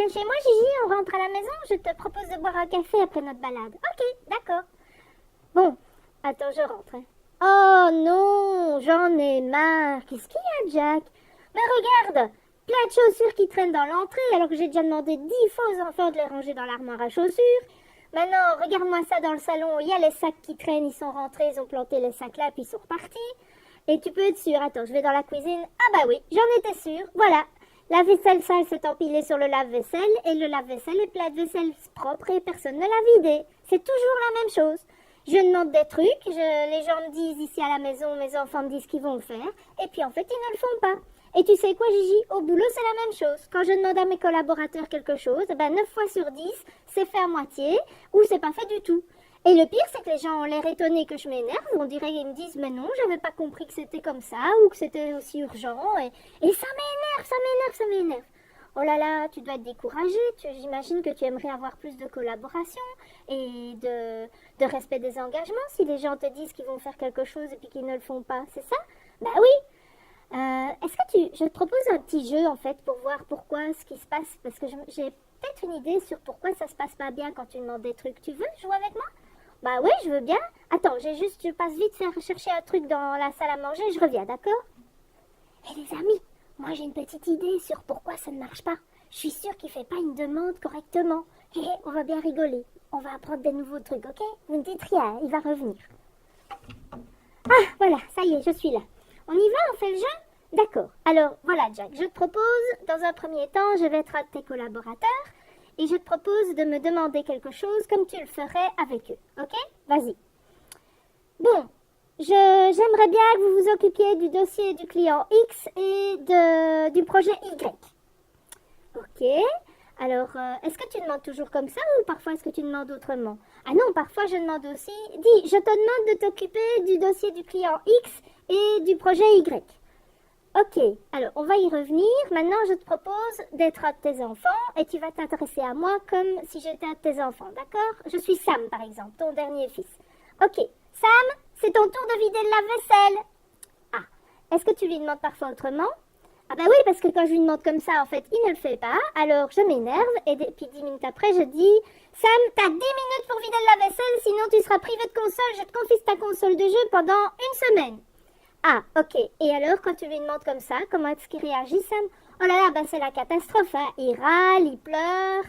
viens chez moi, Gigi, on rentre à la maison, je te propose de boire un café après notre balade. Ok, d'accord. Bon, attends, je rentre. Hein. Oh non, j'en ai marre. Qu'est-ce qu'il y a, Jack? Mais regarde, plein de chaussures qui traînent dans l'entrée, alors que j'ai déjà demandé 10 fois aux enfants de les ranger dans l'armoire à chaussures. Maintenant, regarde-moi ça dans le salon, il y a les sacs qui traînent, ils sont rentrés, ils ont planté les sacs là, puis ils sont repartis. Et tu peux être sûr, attends, je vais dans la cuisine. Ah bah oui, j'en étais sûre, voilà. La vaisselle sale s'est empilée sur le lave-vaisselle, et le lave-vaisselle est plein de vaisselle propre et personne ne l'a vidé. C'est toujours la même chose. Je demande des trucs, les gens me disent ici à la maison, mes enfants me disent qu'ils vont le faire, et puis en fait ils ne le font pas. Et tu sais quoi, Gigi, au boulot c'est la même chose. Quand je demande à mes collaborateurs quelque chose, 9 fois sur 10, c'est fait à moitié, ou c'est pas fait du tout. Et le pire, c'est que les gens ont l'air étonnés que je m'énerve. On dirait qu'ils me disent, mais non, j'avais pas compris que c'était comme ça ou que c'était aussi urgent. Et ça m'énerve, ça m'énerve, ça m'énerve. Oh là là, tu dois être découragée. J'imagine que tu aimerais avoir plus de collaboration et de respect des engagements si les gens te disent qu'ils vont faire quelque chose et puis qu'ils ne le font pas. C'est ça? Bah oui. Est-ce que je te propose un petit jeu en fait pour voir pourquoi ce qui se passe, parce que j'ai peut-être une idée sur pourquoi ça se passe pas bien quand tu demandes des trucs. Tu veux jouer avec moi? Bah oui, je veux bien. Attends, je passe vite faire chercher un truc dans la salle à manger, je reviens, d'accord? Hé les amis, moi j'ai une petite idée sur pourquoi ça ne marche pas. Je suis sûre qu'il fait pas une demande correctement. Hé, on va bien rigoler. On va apprendre des nouveaux trucs, ok? Vous ne dites rien, il va revenir. Ah, voilà, ça y est, je suis là. On y va, on fait le jeu? D'accord. Alors, voilà, Jack, je te propose, dans un premier temps, je vais être un de tes collaborateurs et je te propose de me demander quelque chose comme tu le ferais avec eux. Ok? Vas-y. Bon, j'aimerais bien que vous vous occupiez du dossier du client X et du projet Y. Ok. Alors, est-ce que tu demandes toujours comme ça ou parfois est-ce que tu demandes autrement? Ah non, parfois je demande aussi, dis, je te demande de t'occuper du dossier du client X et du projet Y. Ok, alors on va y revenir. Maintenant, je te propose d'être un de tes enfants et tu vas t'intéresser à moi comme si j'étais un de tes enfants, d'accord? Je suis Sam, par exemple, ton dernier fils. Ok, Sam, c'est ton tour de vider le lave-vaisselle. Ah, est-ce que tu lui demandes parfois autrement? Ah bah oui, parce que quand je lui demande comme ça, en fait, il ne le fait pas. Alors je m'énerve et puis 10 minutes après, je dis Sam, t'as 10 minutes pour vider le lave-vaisselle, sinon tu seras privé de console, je te confisque ta console de jeu pendant une semaine. Ah, ok. Et alors, quand tu lui demandes comme ça, comment est-ce qu'il réagit, Sam? Oh là là, c'est la catastrophe, hein. Il râle, il pleure,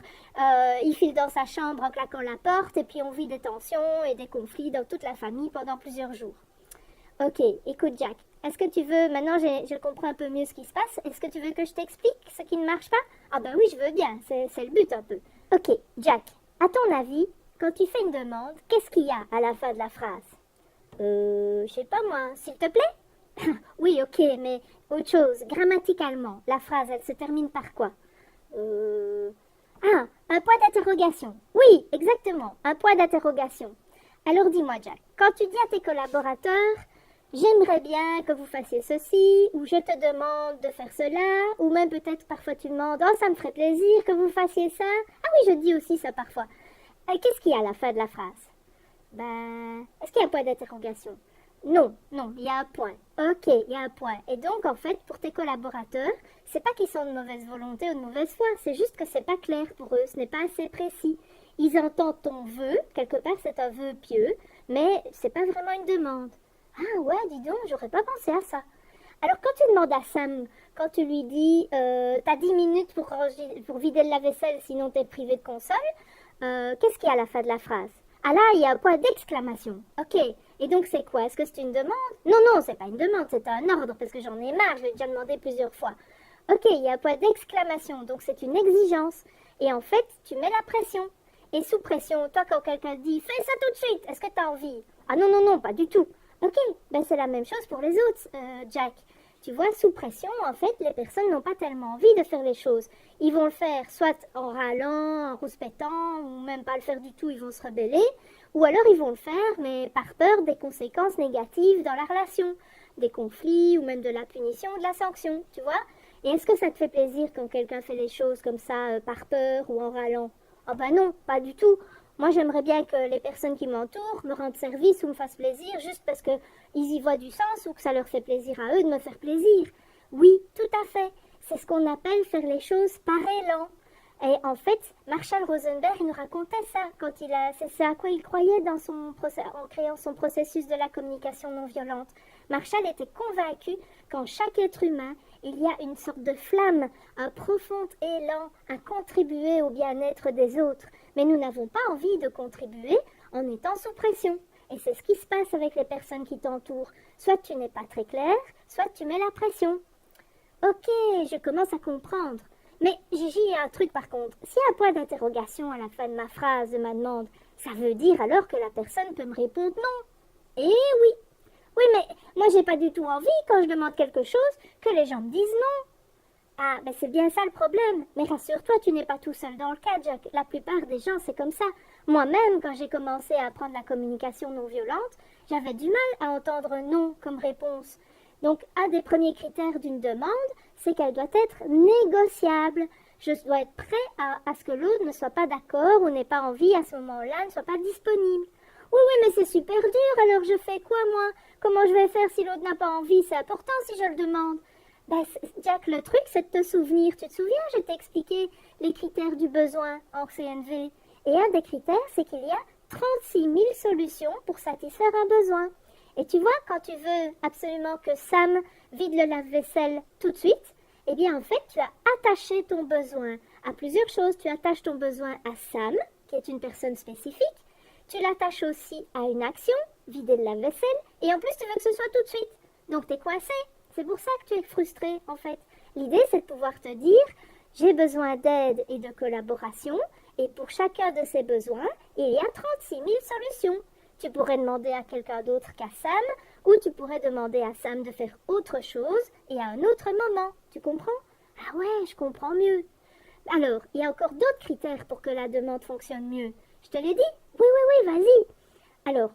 il file dans sa chambre en claquant la porte, et puis on vit des tensions et des conflits dans toute la famille pendant plusieurs jours. Ok, écoute Jack, est-ce que tu veux, maintenant je comprends un peu mieux ce qui se passe, est-ce que tu veux que je t'explique ce qui ne marche pas? Ah ben oui, je veux bien, c'est le but un peu. Ok, Jack, à ton avis, quand tu fais une demande, qu'est-ce qu'il y a à la fin de la phrase? Je sais pas moi, s'il te plaît? Oui, ok, mais autre chose, grammaticalement, la phrase, elle se termine par quoi? Ah, un point d'interrogation. Oui, exactement, un point d'interrogation. Alors dis-moi, Jack, quand tu dis à tes collaborateurs, j'aimerais bien que vous fassiez ceci, ou je te demande de faire cela, ou même peut-être parfois tu demandes, oh, ça me ferait plaisir que vous fassiez ça. Ah oui, je dis aussi ça parfois. Qu'est-ce qu'il y a à la fin de la phrase? Est-ce qu'il y a un point d'interrogation? Non, non, il y a un point. Ok, il y a un point. Et donc, en fait, pour tes collaborateurs, c'est pas qu'ils sont de mauvaise volonté ou de mauvaise foi, c'est juste que c'est pas clair pour eux, ce n'est pas assez précis. Ils entendent ton vœu, quelque part c'est un vœu pieux, mais c'est pas vraiment une demande. Ah ouais, dis donc, j'aurais pas pensé à ça. Alors, quand tu demandes à Sam, quand tu lui dis, t'as 10 minutes pour vider le lave-vaisselle, sinon t'es privé de console, qu'est-ce qu'il y a à la fin de la phrase? Ah là, il y a un point d'exclamation. Ok. Et donc, c'est quoi? Est-ce que c'est une demande? Non, non, c'est pas une demande, c'est un ordre, parce que j'en ai marre, je l'ai déjà demandé plusieurs fois. Ok, il y a un point d'exclamation, donc c'est une exigence. Et en fait, tu mets la pression. Et sous pression, toi, quand quelqu'un te dit, fais ça tout de suite, est-ce que tu as envie? Ah non, non, non, pas du tout. Ok, c'est la même chose pour les autres, Jack. Tu vois, sous pression, en fait, les personnes n'ont pas tellement envie de faire les choses. Ils vont le faire soit en râlant, en rouspétant, ou même pas le faire du tout, ils vont se rebeller. Ou alors ils vont le faire, mais par peur des conséquences négatives dans la relation, des conflits, ou même de la punition ou de la sanction, tu vois. Et est-ce que ça te fait plaisir quand quelqu'un fait les choses comme ça, par peur ou en râlant? Ah ben non, pas du tout. Moi, j'aimerais bien que les personnes qui m'entourent me rendent service ou me fassent plaisir juste parce qu'ils y voient du sens ou que ça leur fait plaisir à eux de me faire plaisir. Oui, tout à fait. C'est ce qu'on appelle faire les choses par élan. Et en fait, Marshall Rosenberg il nous racontait ça quand c'est à quoi il croyait dans en créant son processus de la communication non violente. Marshall était convaincu qu'en chaque être humain, il y a une sorte de flamme, un profond élan à contribuer au bien-être des autres. Mais nous n'avons pas envie de contribuer en étant sous pression. Et c'est ce qui se passe avec les personnes qui t'entourent. Soit tu n'es pas très clair, soit tu mets la pression. Ok, je commence à comprendre. Mais Gigi, il y a un truc par contre. S'il y a un point d'interrogation à la fin de ma phrase, de ma demande, ça veut dire alors que la personne peut me répondre non. Eh oui. Oui, mais moi j'ai pas du tout envie quand je demande quelque chose que les gens me disent non. Ah, ben c'est bien ça le problème. Mais rassure-toi, tu n'es pas tout seul dans le cas, Jack. La plupart des gens, c'est comme ça. Moi-même, quand j'ai commencé à apprendre la communication non violente, j'avais du mal à entendre non comme réponse. Donc, un des premiers critères d'une demande, c'est qu'elle doit être négociable. Je dois être prêt à ce que l'autre ne soit pas d'accord ou n'ait pas envie à ce moment-là, ne soit pas disponible. Oui, oui, mais c'est super dur, alors je fais quoi, moi? Comment je vais faire si l'autre n'a pas envie? C'est important si je le demande. Ben, Jack, le truc, c'est de te souvenir. Tu te souviens, je t'ai expliqué les critères du besoin en CNV. Et un des critères, c'est qu'il y a 36 000 solutions pour satisfaire un besoin. Et tu vois, quand tu veux absolument que Sam vide le lave-vaisselle tout de suite, eh bien, en fait, tu as attaché ton besoin à plusieurs choses. Tu attaches ton besoin à Sam, qui est une personne spécifique. Tu l'attaches aussi à une action, vider le lave-vaisselle. Et en plus, tu veux que ce soit tout de suite. Donc, tu es coincé. C'est pour ça que tu es frustré, en fait. L'idée, c'est de pouvoir te dire, j'ai besoin d'aide et de collaboration, et pour chacun de ces besoins, il y a 36 000 solutions. Tu pourrais demander à quelqu'un d'autre qu'à Sam, ou tu pourrais demander à Sam de faire autre chose et à un autre moment. Tu comprends? Ah ouais, je comprends mieux. Alors, il y a encore d'autres critères pour que la demande fonctionne mieux. Je te l'ai dit? Oui, oui, oui, vas-y. Alors,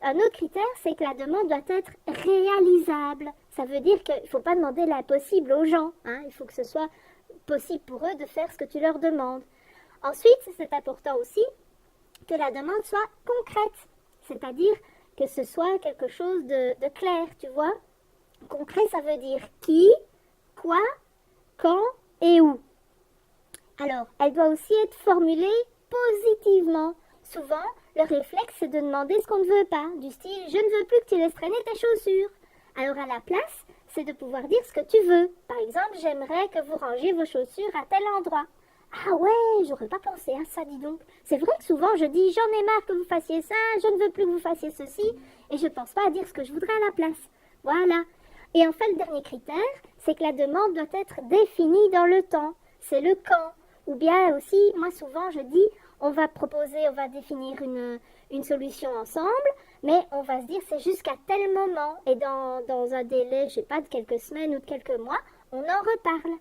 un autre critère, c'est que la demande doit être réalisable. Ça veut dire qu'il ne faut pas demander l'impossible aux gens. Hein. Il faut que ce soit possible pour eux de faire ce que tu leur demandes. Ensuite, c'est important aussi que la demande soit concrète. C'est-à-dire que ce soit quelque chose de clair, tu vois. Concret, ça veut dire qui, quoi, quand et où. Alors, elle doit aussi être formulée positivement. Souvent, le réflexe, c'est de demander ce qu'on ne veut pas, du style « je ne veux plus que tu laisses traîner tes chaussures ». Alors, à la place, c'est de pouvoir dire ce que tu veux. Par exemple, « j'aimerais que vous rangiez vos chaussures à tel endroit ». Ah ouais, j'aurais pas pensé à ça, dis donc. C'est vrai que souvent, je dis « j'en ai marre que vous fassiez ça, je ne veux plus que vous fassiez ceci », et je pense pas à dire ce que je voudrais à la place. Voilà. Et enfin, le dernier critère, c'est que la demande doit être définie dans le temps. C'est le quand. Ou bien aussi, moi souvent, je dis on va définir une solution ensemble, mais on va se dire c'est jusqu'à tel moment. Et dans un délai, je sais pas, de quelques semaines ou de quelques mois, on en reparle.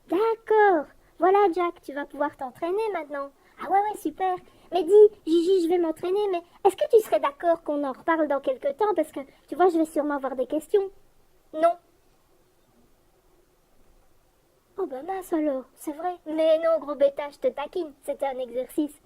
D'accord. Voilà, Jack, tu vas pouvoir t'entraîner maintenant. Ah ouais, ouais, super. Mais dis, Gigi, je vais m'entraîner, mais est-ce que tu serais d'accord qu'on en reparle dans quelques temps? Parce que, tu vois, je vais sûrement avoir des questions. Non. Oh ben mince alors, c'est vrai. Mais non, gros bêta, je te taquine. C'était un exercice.